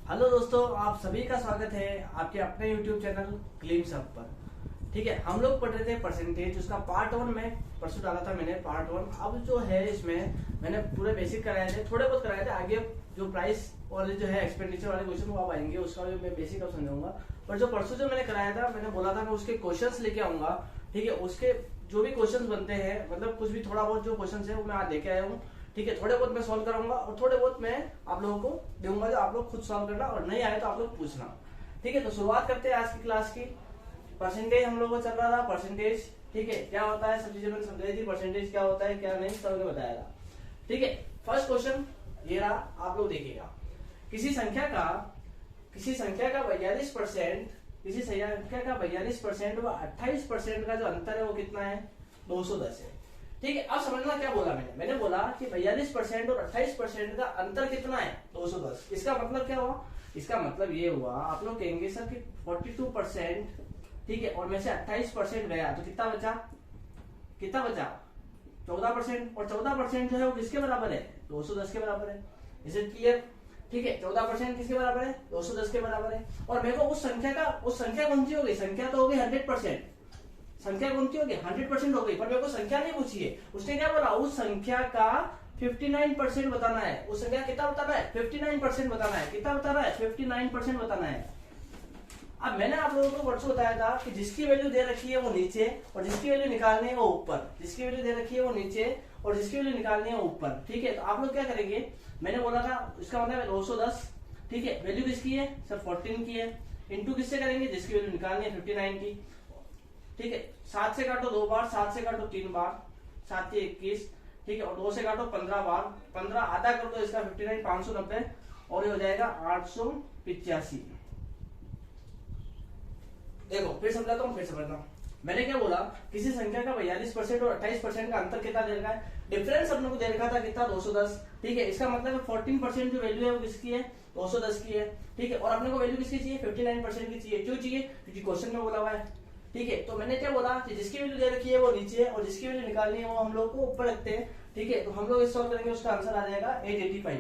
Hello दोस्तों, आप सभी का स्वागत है आपके अपने YouTube चैनल क्लीम्स अप पर। ठीक है, हम लोग पढ़ रहे थे परसेंटेज, उसका पार्ट 1 में परसों डाला था मैंने पार्ट 1। अब जो है इसमें मैंने पूरे बेसिक कराए थे, थोड़े बहुत कराए थे। आगे जो प्राइस वाले जो है एक्सपेंडिचर वाले क्वेश्चन वो आप आएंगे, उसका भी मैं बेसिक अब समझाऊंगा। पर जो परसों जो मैंने कराया था, मैंने बोला था मैं उसके क्वेश्चंस लेके आऊंगा। ठीक है, उसके जो भी क्वेश्चंस बनते हैं, मतलब कुछ भी थोड़ा बहुत जो क्वेश्चंस है वो मैं आज लेके आया हूँ। ठीक है, थोड़े बहुत मैं सॉल्व कराऊंगा और थोड़े बहुत मैं आप लोगों को दूंगा, जो आप लोग खुद सॉल्व करना, और नहीं आए तो आप लोग पूछना। ठीक है, तो शुरुआत करते हैं आज की क्लास की। परसेंटेज हम लोगों को चल रहा था, परसेंटेज। ठीक है, क्या होता है सब चीजें मैंने समझाई थी, परसेंटेज क्या होता है क्या नहीं सब मैंने बताया था। ठीक है, फर्स्ट क्वेश्चन ये रहा, आप लोग देखिएगा। किसी संख्या का 42%, किसी संख्या का 42% व 28% का जो अंतर है वो कितना है? 210 है। ठीक है, अब समझना क्या बोला मैंने बोला कि 42% और 28% का अंतर कितना है? 210। इसका मतलब क्या हुआ? इसका मतलब ये हुआ, आप लोग कहेंगे सर कि 42%, ठीक है, और में से 28% गया तो कितना बचा? 14%। और 14% जो है वो किसके बराबर है? 210 के बराबर है। Is it clear? ठीक है, 14% किसके बराबर है? 210 के बराबर है। और मेरे को उस संख्या कौन सी हो गई? संख्या तो हो गई 100%। संख्या कौन सी हो गई? 100% हो गई। पर मेरे को संख्या नहीं पूछी है। उसने क्या बोला? उस संख्या का 59% बताना है। उस संख्या कितना बताना है? 59% बताना है। कितना बताना है? 59% बताना है। अब मैंने आप लोगों को परसों बताया था कि जिसकी वैल्यू दे रखी है वो नीचे और जिसकी वैल्यू निकालनी है वो ऊपर। जिसकी वैल्यू दे रखी है वो नीचे और जिसकी वैल्यू निकालनी है ऊपर। ठीक है, तो आप लोग क्या करेंगे? मैंने बोला था इसका मतलब है 210। ठीक है, वैल्यू किसकी है सर? 14 की है। इंटू किससे करेंगे? जिसकी वैल्यू निकालनी है 59 की। ठीक है, 7 से काटो 2 बार, 7 से काटो 3 बार, 7 के 21। ठीक है, और 2 से काटो 15 बार, 15 आधा कर दो इसका 59, 590 और ये हो जाएगा 885। देखो फिर समझाता हूँ, फिर समझता हूँ। मैंने क्या बोला? किसी संख्या का 42% और 28% का अंतर कितना दे रखा है? डिफरेंस अपने को दे रखा था कितना? 210। ठीक है, इसका मतलब 14% जो वैल्यू है वो किसकी है? 210 की है। ठीक है, और अपने को वैल्यू किसकी चाहिए? 59% की चाहिए। क्यों चाहिए? क्योंकि क्वेश्चन में बोला हुआ है। ठीक है, तो मैंने क्या बोला कि जिसकी वैल्यू दे रखी है वो नीचे और जिसकी वैल्यू निकालनी है वो हम लोग को ऊपर रखते हैं। ठीक है, तो हम लोग इस सॉल्व करेंगे, उसका आंसर आ जाएगा 885।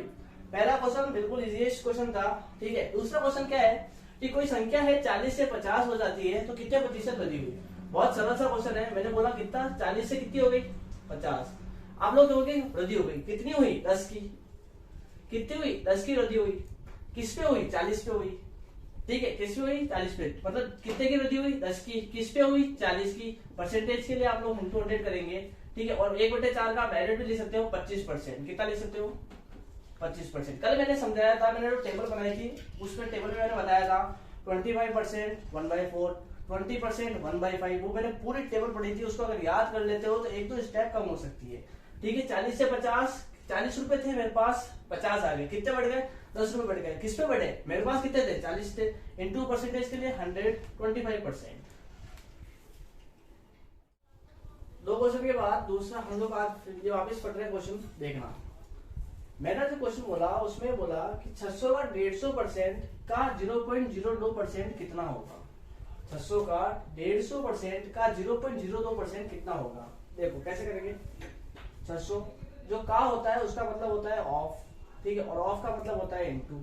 पहला क्वेश्चन बिल्कुल इजीएस्ट क्वेश्चन था। ठीक है, दूसरा क्वेश्चन क्या है कि कोई संख्या है 40 से 50 हो जाती है तो कितने प्रतिशत वृद्धि हुई? बहुत सरल सा क्वेश्चन है। मैंने बोला कितना? 40 से कितनी हो गई? 50। आप लोग कहोगे वृद्धि हो गई। कितनी हुई? 10 की। कितनी हुई? 10 की वृद्धि हुई। किस पे हुई? 40 पे हुई। ठीक है, किस पे हुई? 40 पे। मतलब कितने की वृद्धि हुई? 10 की। किस पे हुई? 40 की। परसेंटेज के लिए आप लोग इंटू 100 करेंगे। ठीक है, और 1/4 का आप डायरेक्ट भी ले सकते हो 25%। कितना ले सकते हो? 25%। कल मैंने समझाया था, मैंने जो टेबल बनाई थी उसमें टेबल में मैंने बताया था 25% 1/4, 20% 1/5। वो मैंने पूरी टेबल पढ़ी थी, उसको अगर याद कर लेते हो तो एक दो स्टेप कम हो सकती है। ठीक है, 40 से 50, 40 रुपए थे मेरे पास, 50 आ गए। कितने बढ़ गए? 10 रुपए बढ़ गए। किस पे बढ़े? मेरे पास कितने थे? 40 थे। इंटू परसेंटेज के लिए 125%। दो क्वेश्चन के बाद दूसरा हम लोग आज ये वापस पढ़ रहे क्वेश्चन देखना। मैंने जो क्वेश्चन बोला उसमें बोला कि 600 का 150% का 0.02% कितना होगा? 600 का 150% का 0.02% कितना होगा? देखो कैसे करेंगे। 600 जो का होता है उसका मतलब होता है ऑफ। ठीक है, और ऑफ का मतलब होता है इनटू।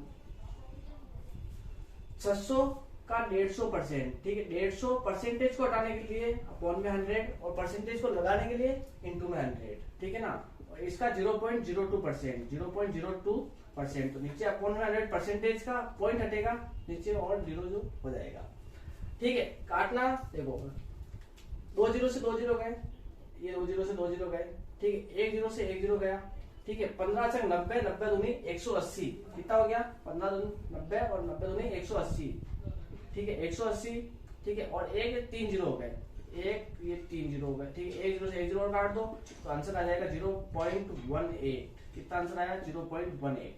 600 का 150%। ठीक है, 150 परसेंटेज को हटाने के लिए अपॉन में 100 और परसेंटेज को लगाने के लिए इनटू में 100। ठीक है ना, और इसका 0.02%, 0.02%। तो नीचे अपॉन में 100 परसेंटेज का पॉइंट हटेगा नीचे और 0 हो जाएगा। ठीक है, काटना देखो 2 0 से 2 0 गए, ये 2 0 से 2 0 गए। ठीक है, 1 0 से 1 0 गया। ठीक है, 15 से 90, 90 दूनी 180। कितना हो गया? 15 दूनी 90 और 90 दूनी 180। ठीक है, 180। ठीक है, और एक 3 0 हो गए, एक ये 3 0 हो गए। ठीक है, 1 0 से 1 0 काट दो तो आंसर आ जाएगा 0.18। कितना आंसर आया? 0.18।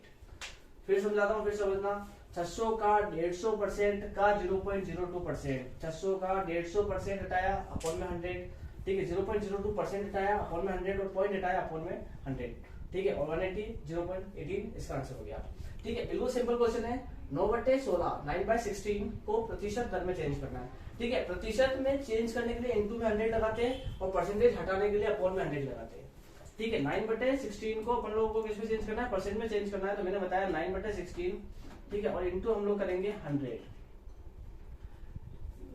फिर समझाता हूँ, फिर समझना। 600 का 150% का 0.02%। 600 का 150% हटाया अपॉन में 100। ठीक है, 0.02% हटाया अपॉन में 100 और पॉइंट हटाया अपॉन में 100। ठीक है, और 180 0.18 इसका आंसर हो गया। ठीक है, बिल्कुल सिंपल क्वेश्चन है। 9/16 9/16 को प्रतिशत दर में चेंज करना है। ठीक है, प्रतिशत में चेंज करने के लिए इनटू में 100 लगाते हैं और परसेंटेज हटाने के लिए अपॉन में 100 लगाते हैं। ठीक है, 9/16 को अपन लोगों को किस में चेंज करना है? परसेंट में चेंज करना है। तो मैंने बताया 9/16 ठीक है, और इंटू हम लोग करेंगे 100।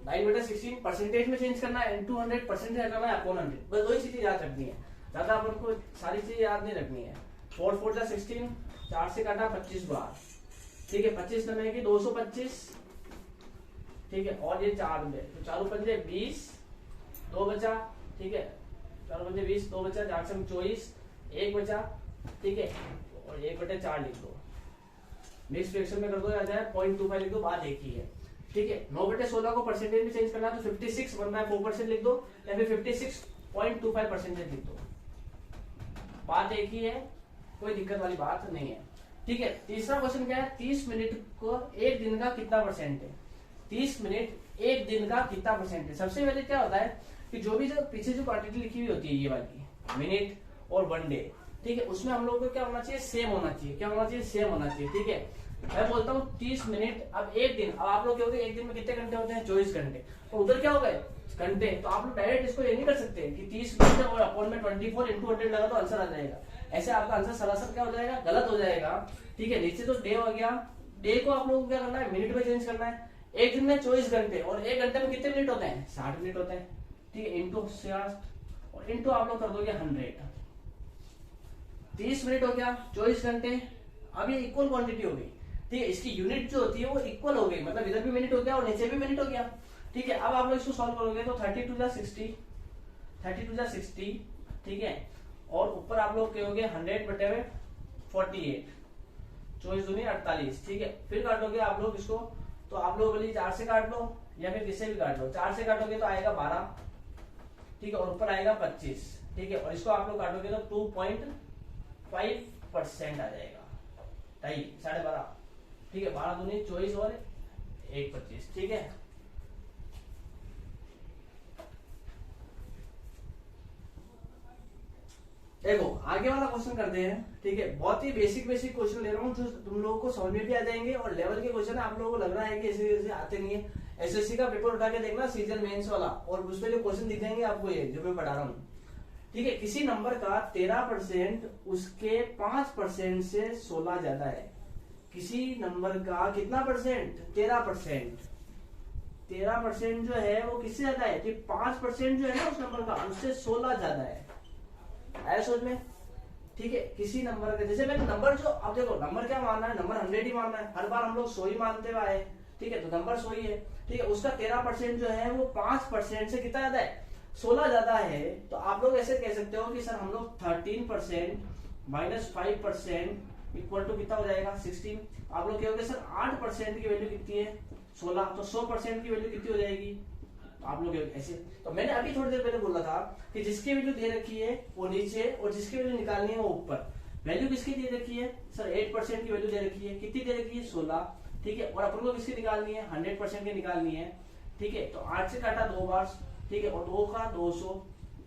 9/16 परसेंटेज में चेंज करना है, इंटू 100 परसेंटेज करना है अपॉन 100, बस वही चीजें याद रखनी है, ज्यादा अपन को सारी चीजें याद नहीं रखनी है। 4 4 जा 16, 4 से काटा 25 बार, ठीक है, 25 नंबर की 225, ठीक है, और ये 4 में तो 4 पंजे 20, 2 बचा, ठीक है, 4 पंजे 20, 2 बचा, 4 से 24, 1 बचा, ठीक है, और 1/4 लिख दो, मिक्स फ्रैक्शन में कर दो, आ जाए 0.25 लिख दो, बात एक ही है, ठीक है। 9/16 को परसेंटेज में चेंज करना है तो 56 1/4% लिख दो, या फिर 56.25 परसेंटेज लिख दो, बात एक ही है, कोई दिक्कत वाली बात नहीं है, ठीक है। तीसरा क्वेश्चन क्या है, 30 मिनट को एक दिन का कितना परसेंट है, 30 मिनट एक दिन का कितना परसेंट है। सबसे पहले क्या होता है कि जो भी जो पीछे जो क्वांटिटी लिखी हुई होती है ये वाली मिनट और 1 डे, ठीक है, उसमें हम लोगों को क्या होना चाहिए, सेम होना चाहिए, क्या होना चाहिए, सेम होना चाहिए, ठीक है। मैं बोलता हूँ 30 मिनट, अब एक दिन, अब आप लोग कहोगे एक दिन में कितने घंटे होते हैं, 24 घंटे, तो उधर क्या हो गए घंटे, तो आप लोग डायरेक्ट इसको ये नहीं कर सकते कि 30 मिनट और अपॉन में 24 इंटू 100 लगा तो आंसर आ जाएगा, ऐसे आपका आंसर सरासर क्या हो जाएगा, गलत हो जाएगा, ठीक है। नीचे तो डे हो गया, डे को आप लोगों को क्या करना है, मिनट में चेंज करना है। एक दिन में 24 घंटे और एक घंटे में कितने मिनट होते हैं, 60 मिनट होते हैं, ठीक है, इंटू 60 और इंटू आप लोग कर दोगे 100, 30 मिनट हो गया, 24 घंटे, अब ये इक्वल क्वांटिटी हो गई, ठीक है, इसकी यूनिट जो होती है वो इक्वल हो गई, मतलब इधर भी मिनट हो गया और नीचे भी मिनट हो गया, ठीक है। अब आप लोग इसको सॉल्व करोगे तो 32 जा 60, ठीक है, और ऊपर आप लोग कहोगे 100/48, 24 दूनी 48, ठीक है। फिर काटोगे आप लोग इसको, तो आप लोग बोलिए 4 से काट लो या फिर किससे भी काट लो, 4 से काटोगे तो आएगा 12, ठीक है, और ऊपर आएगा 25, ठीक है, और इसको आप लोग काटोगे तो 2.5% आ जाएगा, 12.5, ठीक है, 12 दूनी 24 और 1 25, ठीक है। देखो आगे वाला क्वेश्चन करते हैं, ठीक है, बहुत ही बेसिक क्वेश्चन ले रहा हूँ जो तुम लोगों को समझ में भी आ जाएंगे, और लेवल के क्वेश्चन आप लोगों को लग रहा है कि ऐसे आते नहीं है, एसएससी का पेपर उठा के देखना सीजन मेंस वाला, और उसमें जो क्वेश्चन दिख जाएंगे आपको ये जो मैं पढ़ा रहा हूँ, ठीक है। किसी नंबर का 13% उसके 5% से 16 ज्यादा है, किसी नंबर का कितना परसेंट, 13%, 13% जो है वो किससे ज्यादा है, कि 5% जो है ना उस नंबर का उससे 16 ज्यादा है, आया सोच में, ठीक है। किसी नंबर का, जैसे मैंने नंबर जो, अब देखो नंबर क्या मानना है, नंबर 100 ही मानना है, हर बार हम लोग 100 ही मानते हुए आए, ठीक है, तो नंबर 100 ही है, ठीक है, उसका 13% जो है वो 5% से कितना ज्यादा है, 16 ज्यादा है, तो आप लोग ऐसे कह सकते हो कि सर हम लोग 13% माइनस 5% इक्वल टू कितना हो जाएगा 16, आप लोग कहोगे सर 8% की वैल्यू कितनी है 16, तो 100% की वैल्यू कितनी हो जाएगी, आप लोग ऐसे, तो मैंने अभी थोड़ी देर पहले बोला था कि जिसकी वैल्यू दे रखी है वो नीचे और जिसकी वैल्यू निकालनी है वो ऊपर। वैल्यू किसकी दे रखी है सर, 8% की वैल्यू दे रखी है, कितनी दे रखी है 16, ठीक है, और अपन को किसकी निकालनी है 100% की निकालनी है, ठीक है, तो 8 से काटा 2 बार, ठीक है, और 2 का 200,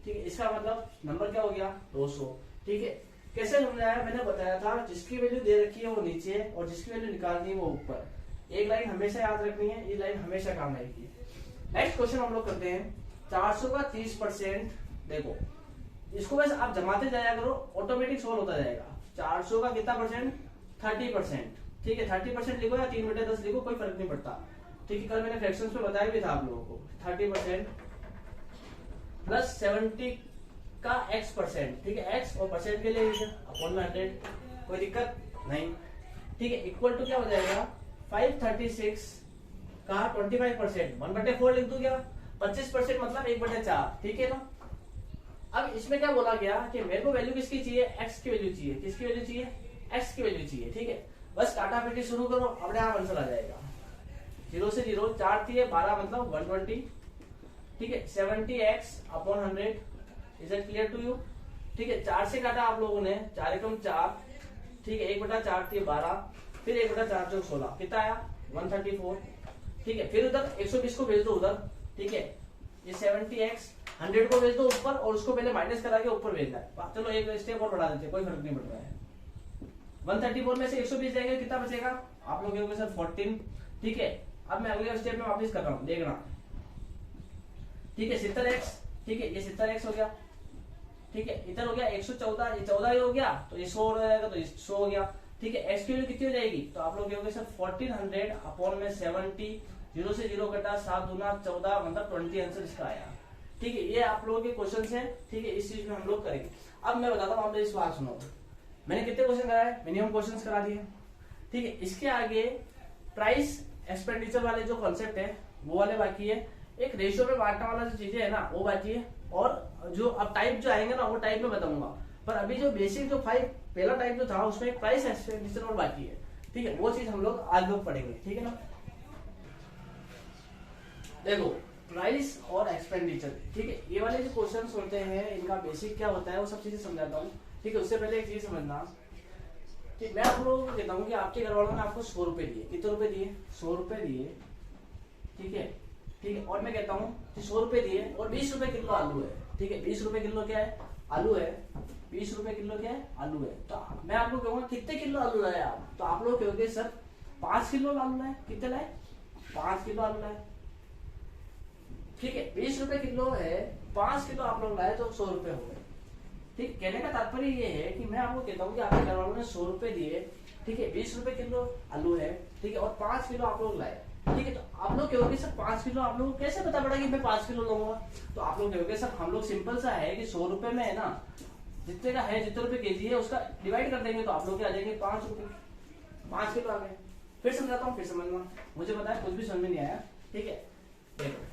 ठीक है, इसका मतलब नंबर क्या हो गया 200, ठीक है। कैसे समझाया, मैंने बताया था जिसकी वैल्यू दे रखी है वो नीचे और जिसकी वैल्यू निकालनी है वो ऊपर, एक लाइन हमेशा याद रखनी है, ये लाइन हमेशा काम आएगी। नेक्स्ट क्वेश्चन हम लोग करते हैं 400 का 30%, देखो इसको बस आप जमाते जाया करो, ऑटोमेटिक सोल्व होता जाएगा। 400 का कितना परसेंट 30%, ठीक है, 30% लिखो या 3/10 लिखो, कोई फर्क नहीं पड़ता, ठीक है, कल मैंने फ्रैक्शंस में बताया भी था आप लोगों को। 30% प्लस 70 का x%, ठीक है, x और परसेंट के लिए अपॉन में 100, कोई दिक्कत नहीं, ठीक है, इक्वल टू क्या हो जाएगा 536 का 25%, 1/4 लिख दो क्या, 25% मतलब 1/4, ठीक है ना। अब इसमें क्या बोला गया कि मेरे को वैल्यू किसकी चाहिए, x की वैल्यू चाहिए, किसकी वैल्यू चाहिए, x की वैल्यू चाहिए, ठीक है, बस काटा पीटी शुरू करो, अपने आप आंसर आ जाएगा। 0 से 0 4 थी 12 मतलब 120, ठीक है, 70x upon 100, is it clear to you, ठीक है। 4 से काटा आप लोगों ने, 4 एकम 4, ठीक है, 1/4 थी 12, फिर 1/4 जो 16, कितना आया 134, ठीक है, फिर उधर 120 को भेज दो उधर, ठीक है, ये 70x 100 को भेज दो ऊपर और उसको पहले माइनस करा के ऊपर भेजना है, चलो एक स्टेप और बढ़ा देते हैं, कोई फर्क नहीं पड़ रहा है। 134 में से 120 जाएंगे कितना बचेगा, आप लोग कहोगे सर 14, ठीक है। अब मैं अगले स्टेप में वापस कर रहा हूँ, देखना, ठीक है, 70x, ठीक है, ये 70x हो गया, ठीक है, इधर हो गया 114, ये 14 ही हो गया, तो ये 100 हो जाएगा, तो 100 हो गया, ठीक है, एक्स की वैल्यू कितनी हो जाएगी, तो आप लोग कहोगे सर 1400 अपॉन में 70, 0 से 0 कटा, 7 दूना 14, मतलब 20 आंसर इसका आया। ठीक है, ये आप लोगों के क्वेश्चन है। ठीक है, इस चीज में हम लोग करेंगे। अब मैं बताता हूँ, आप इस बात सुनो, मैंने कितने क्वेश्चन कराए, मिनिमम क्वेश्चन करा दिए। ठीक है, इसके आगे प्राइस एक्सपेंडिचर वाले जो कॉन्सेप्ट है वो वाले बाकी है, एक रेशियो में बांटने वाला जो चीजें है ना वो बाकी है, और जो अब टाइप जो आएंगे ना वो टाइप में बताऊंगा। पर अभी जो बेसिक जो 5 पहला टाइप जो था उसमें प्राइस एक्सपेंडिचर और बाकी है। ठीक है, वो चीज हम लोग आज लोग पढ़ेंगे। ठीक है ना, देखो प्राइस और एक्सपेंडिचर। ठीक है, ये वाले जो क्वेश्चन होते हैं इनका बेसिक क्या होता है वो सब चीजें समझाता हूँ। ठीक है, उससे पहले एक चीज समझना कि मैं आप लोगों को कहता हूँ कि आपके घर वालों ने आपको 100 रुपए दिए, कितने रुपए दिए, 100 रुपए दिए। ठीक है, ठीक है, और मैं कहता हूँ कि 100 रुपए दिए और 20 रुपए किलो आलू है। ठीक है, 20 रुपए किलो क्या है, आलू है। 20 रुपए किलो क्या है, आलू है। तो मैं आपको कहूंगा कितने किलो आलू लाए आप, तो आप लोग कहोगे सर 5 किलो आलू लाए। कितने लाए, 5 किलो आलू लाए। ठीक है, 20 रुपए किलो है, 5 किलो आप लोग लाए तो 100 रुपए हो गए। ठीक, कहने का तात्पर्य ये है कि मैं आपको कहता हूँ कि आपके घर वालों ने 100 रुपए दिए। ठीक है, 20 रुपए किलो आलू है। ठीक है, और 5 किलो आप लोग लाए। ठीक है, तो आप लोग कहोगे सर 5 किलो आप लोग कैसे पता पड़ा कि मैं 5 किलो लूंगा, तो आप लोग कहोगे सर हम लोग सिंपल सा है कि 100 रुपए में है ना जितने का है, जितने रुपए केजी है उसका डिवाइड कर देंगे तो आप लोग क्या आ जाएंगे 5 रुपए, 5 किलो आ गए। फिर समझाता हूँ, फिर समझना, मुझे पता है कुछ भी समझ में नहीं आया। ठीक है, देखो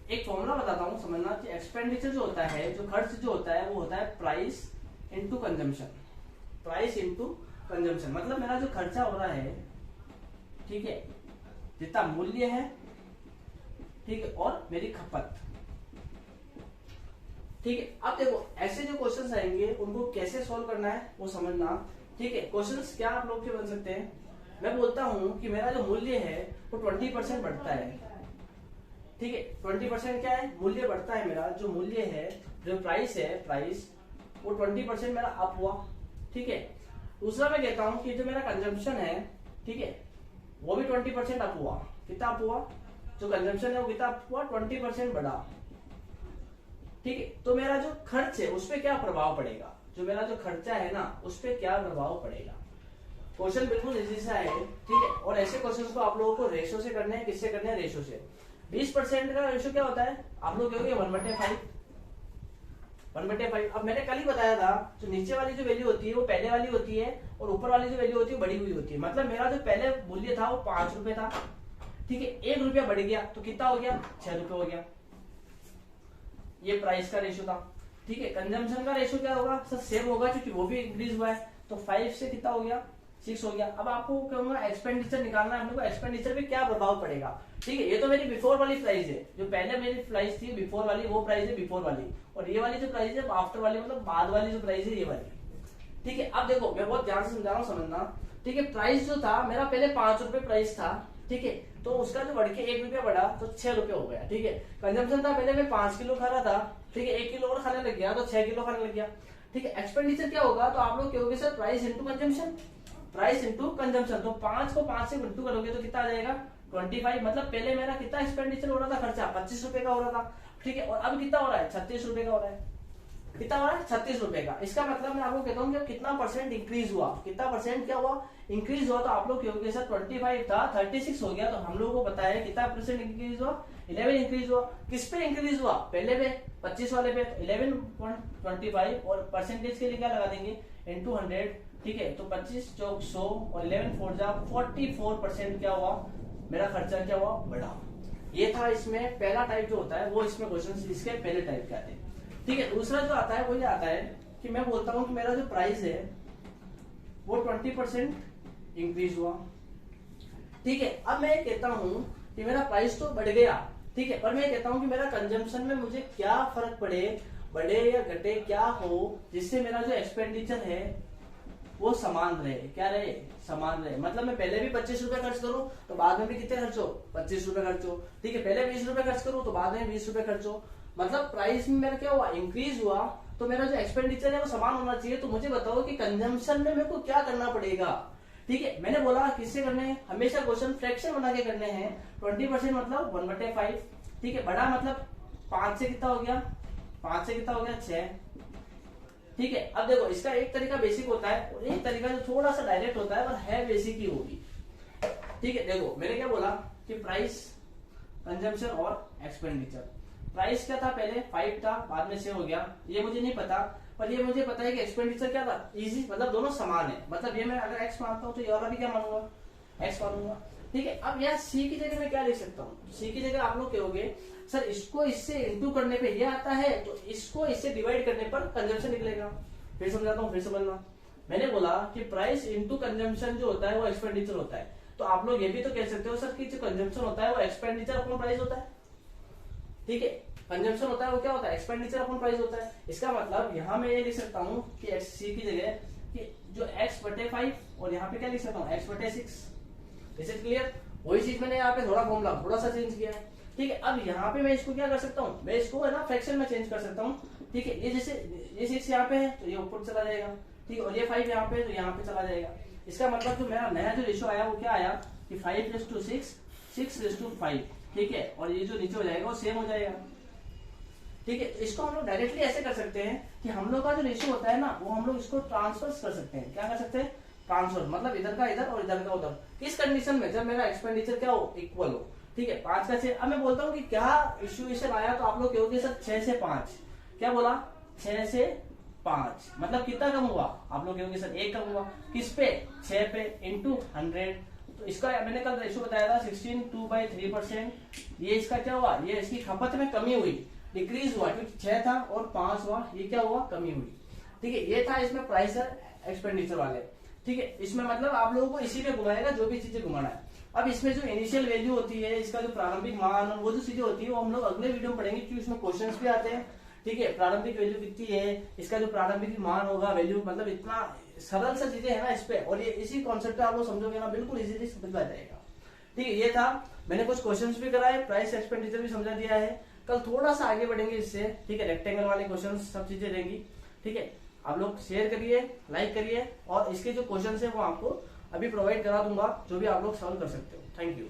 एक फॉर्मूला बताता हूँ समझना कि एक्सपेंडिचर जो होता है, जो खर्च जो होता है वो होता है price into consumption. Price into consumption मतलब मेरा जो खर्चा हो रहा है, ठीक है, जितना मूल्य है, ठीक है, और मेरी खपत। ठीक है, अब देखो ऐसे जो क्वेश्चंस आएंगे उनको कैसे सॉल्व करना है वो समझना। ठीक है, क्वेश्चंस क्या आप लोग के बन सकते हैं, मैं बोलता हूं कि मेरा जो मूल्य है वो 20% बढ़ता है। ठीक है, 20% क्या है, मूल्य बढ़ता है मेरा, जो मूल्य है, जो प्राइस है, प्राइस वो 20% मेरा अप हुआ। ठीक है, दूसरा मैं कहता हूं कि जो मेरा कंजम्पशन है, ठीक है, वो भी 20% अप हुआ। कितना अप हुआ, जो कंजम्पशन है वो कितना अप हुआ, 20% बढ़ा। ठीक है, तो मेरा जो खर्च है उस पर क्या प्रभाव पड़ेगा, जो मेरा जो खर्चा है ना उस पर क्या प्रभाव पड़ेगा। क्वेश्चन बिल्कुल इजी सा है। ठीक है, और ऐसे क्वेश्चन को आप लोगों को रेशो से करने हैं। किससे करने हैं, रेशो से। 20% का रेशो क्या होता है, आप लोग कहोगे 1/5। 1/5 अब मैंने कल ही बताया था, जो नीचे वाली जो वैल्यू होती है वो पहले वाली होती है और ऊपर वाली जो वैल्यू होती है बढ़ी हुई होती है। मतलब मेरा जो पहले मूल्य था वो 5 रुपए था। ठीक है, 1 रुपया बढ़ गया तो कितना हो गया, 6 रुपए हो गया। ये प्राइस का रेशो था। ठीक है, कंजम्पशन का रेशो क्या होगा सर, सेम होगा क्योंकि वो भी इंक्रीज हुआ है, तो 5 से कितना हो गया, 6 हो गया। अब आपको कहूंगा एक्सपेंडिचर निकालना है, हम लोग को एक्सपेंडिचर पे क्या प्रभाव पड़ेगा। ठीक है, ये तो मेरी बिफोर वाली प्राइस है, जो पहले मेरी प्राइस थी बिफोर वाली वो प्राइस है बिफोर वाली, और ये वाली जो प्राइस है आफ्टर वाली, मतलब बाद वाली जो प्राइस है ये वाली। ठीक है, अब देखो मैं बहुत ध्यान से समझा रहा हूँ, समझना। ठीक है, प्राइस जो था मेरा पहले 5 रुपए प्राइस था। ठीक है, तो उसका जो बढ़ के 1 रुपया बढ़ा तो 6 रुपए हो गया। ठीक है, कंजम्पशन था पहले मैं 5 किलो खा रहा था। ठीक है, 1 किलो और खाने लग गया तो 6 किलो खाने लग गया। ठीक है, एक्सपेंडिचर क्या होगा, तो आप लोग कहोगे sir price into consumption, price into consumption. तो 5 को 5 से इंटू करोगे तो कितना आ जाएगा, 25। मतलब पहले मेरा कितना एक्सपेंडिचर हो रहा था, खर्चा 25 रुपए का हो रहा था। ठीक है, और अब कितना हो रहा है, 36 रुपए का हो रहा है। कितना हो रहा है, 36 रुपए का। इसका मतलब मैं आपको कहता हूँ कि कितना परसेंट इंक्रीज हुआ, कितना परसेंट क्या हुआ, इंक्रीज हुआ। तो आप लोग कहोगे सर 25 था 36 हो गया, तो हम लोगों को पता है कितना परसेंट इंक्रीज हुआ, 11 इंक्रीज हुआ। किस पे इंक्रीज हुआ, पहले पे 25 वाले पे, तो 11.25 और परसेंटेज के लिए क्या लगा देंगे, इनटू 100। ठीक है, तो 25 चौक 100 और 11 4 जा 44% क्या हुआ, मेरा खर्चा क्या हुआ, बढ़ा। ये था इसमें पहला टाइप जो होता है वो, इसमें क्वेश्चन इसके पहले टाइप के आते हैं। ठीक है, दूसरा जो आता है वो ये आता है कि मैं बोलता हूं कि मेरा जो प्राइस है वो 20% इंक्रीज हुआ। ठीक है, अब मैं कहता हूं कि मेरा प्राइस तो बढ़ गया। ठीक है, पर मैं कहता हूं कि मेरा कंजम्पशन में मुझे क्या फर्क पड़े, बढ़े या घटे, क्या हो जिससे मेरा जो एक्सपेंडिचर है वो समान रहे। क्या रहे, समान रहे। मतलब मैं पहले भी 25 रुपए खर्च करूं तो बाद में भी कितने खर्च हो, 25 रुपए खर्च हो। ठीक है, पहले 20 रुपए खर्च करूं तो बाद में 20 रुपए खर्च हो। मतलब प्राइस में मेरा क्या हुआ, इंक्रीज हुआ, तो मेरा जो एक्सपेंडिचर है वो समान होना चाहिए। तो मुझे बताओ कि कंजम्पशन में मेरे को क्या करना पड़ेगा। ठीक है, मैंने बोला किससे करने हैं, हमेशा क्वेश्चन फ्रैक्शन बना के करने हैं। 20% मतलब 1/5। ठीक है, बड़ा मतलब 5 से कितना हो गया, 5 से कितना हो गया, 6। ठीक है। अब देखो इसका एक तरीका बेसिक होता है और एक तरीका जो थोड़ा सा डायरेक्ट होता है, और है बेसिक ही होगी। ठीक है, देखो मैंने क्या बोला कि प्राइस, कंजम्पशन और एक्सपेंडिचर। प्राइस क्या था पहले 5 था, बाद में 6 हो गया, ये मुझे नहीं पता, पर ये मुझे पता है कि एक्सपेंडिचर क्या था, इजी, मतलब दोनों समान है, मतलब ये मैं अगर एक्स मानता हूँ तो ये वाला भी क्या मानूंगा, एक्स मानूंगा। ठीक है, अब यहाँ सी की जगह मैं क्या लिख सकता हूँ, सी की जगह आप लोग कहोगे सर इसको इससे इंटू करने पे ये आता है, तो इसको इससे डिवाइड करने पर कंजम्पशन निकलेगा। फिर समझाता हूँ, फिर समझना। मैंने बोला कि प्राइस इंटू कंजम्पशन जो होता है वो एक्सपेंडिचर होता है, तो आप लोग ये भी तो कह सकते हो सर कि जो कंजम्पशन होता है वो एक्सपेंडिचर अपॉन प्राइस होता है। ठीक है, कंजम्पशन होता है वो क्या होता है, एक्सपेंडिचर अपॉन प्राइस होता है। इसका मतलब यहाँ मैं ये लिख सकता हूँ कि एक्स सी की जगह कि जो x बटे 5 और यहाँ पे क्या लिख सकता हूँ x बटे 6। Is it clear? वही चीज मैंने यहाँ पे थोड़ा फॉर्मूला थोड़ा सा चेंज किया है। ठीक है, अब यहाँ पे मैं इसको क्या कर सकता हूँ, मैं इसको है ना फ्रैक्शन में चेंज कर सकता हूँ। ठीक है, ये जैसे ये 6 यहाँ पे है तो ये ऊपर चला जाएगा, ठीक है, और ये 5 यहाँ पे तो यहाँ पे चला जाएगा। इसका मतलब जो मेरा नया जो रेशो आया वो क्या आया कि 5:6, 6:5। ठीक है, और ये जो नीचे हो जाएगा वो सेम हो जाएगा। ठीक है, इसको हम लोग डायरेक्टली ऐसे कर सकते हैं कि हम लोग का जो रेशियो होता है ना वो हम लोग इसको ट्रांसफर कर सकते हैं। क्या कर सकते हैं, ट्रांसफर, मतलब इधर का इधर और इधर का उधर। किस कंडीशन में, जब मेरा एक्सपेंडिचर क्या हो, इक्वल हो। ठीक है, 5 का 6। अब मैं बोलता हूँ कि क्या इश्यूएशन आया, तो आप लोग कहोगे सर 6 से 5। क्या बोला, 6 से 5 मतलब कितना कम हुआ, आप लोग कहोगे सर 1 कम हुआ। किस पे, 6 पे, इंटू 100। तो इसका मैंने कल रेशियो बताया था 16 2/3%। ये इसका क्या हुआ, ये इसकी खपत में कमी हुई, डिक्रीज हुआ, क्योंकि 6 था और 5 हुआ, ये क्या हुआ, कमी हुई। ठीक है, ये था इसमें प्राइस एक्सपेंडिचर वाले। ठीक है, इसमें मतलब आप लोगों को इसी में घुमाएगा जो भी चीजें घुमाना है। अब इसमें जो इनिशियल वैल्यू होती है, इसका जो प्रारंभिक मान, वो जो चीजें होती है वो हम लोग अगले वीडियो में पढ़ेंगे, क्योंकि इसमें क्वेश्चंस भी आते हैं। ठीक है, प्रारंभिक वैल्यू कितनी है, इसका जो प्रारंभिक मान होगा वैल्यू, मतलब इतना सरल सा चीजें है ना इस पे, और ये इसी कॉन्सेप्ट आप लोग समझोगे ना बिल्कुल इजीली समझ आ जाएगा। ठीक है, ये था, मैंने कुछ क्वेश्चंस भी कराए, प्राइस एक्सपेंडिचर भी समझा दिया है। कल थोड़ा सा आगे बढ़ेंगे इससे। ठीक है, रेक्टेंगल वाले क्वेश्चंस सब चीजें रहेंगी। ठीक है, आप लोग शेयर करिए, लाइक करिए, और इसके जो क्वेश्चंस है वो आपको अभी प्रोवाइड करा दूंगा, जो भी आप लोग सॉल्व कर सकते हो। Thank you.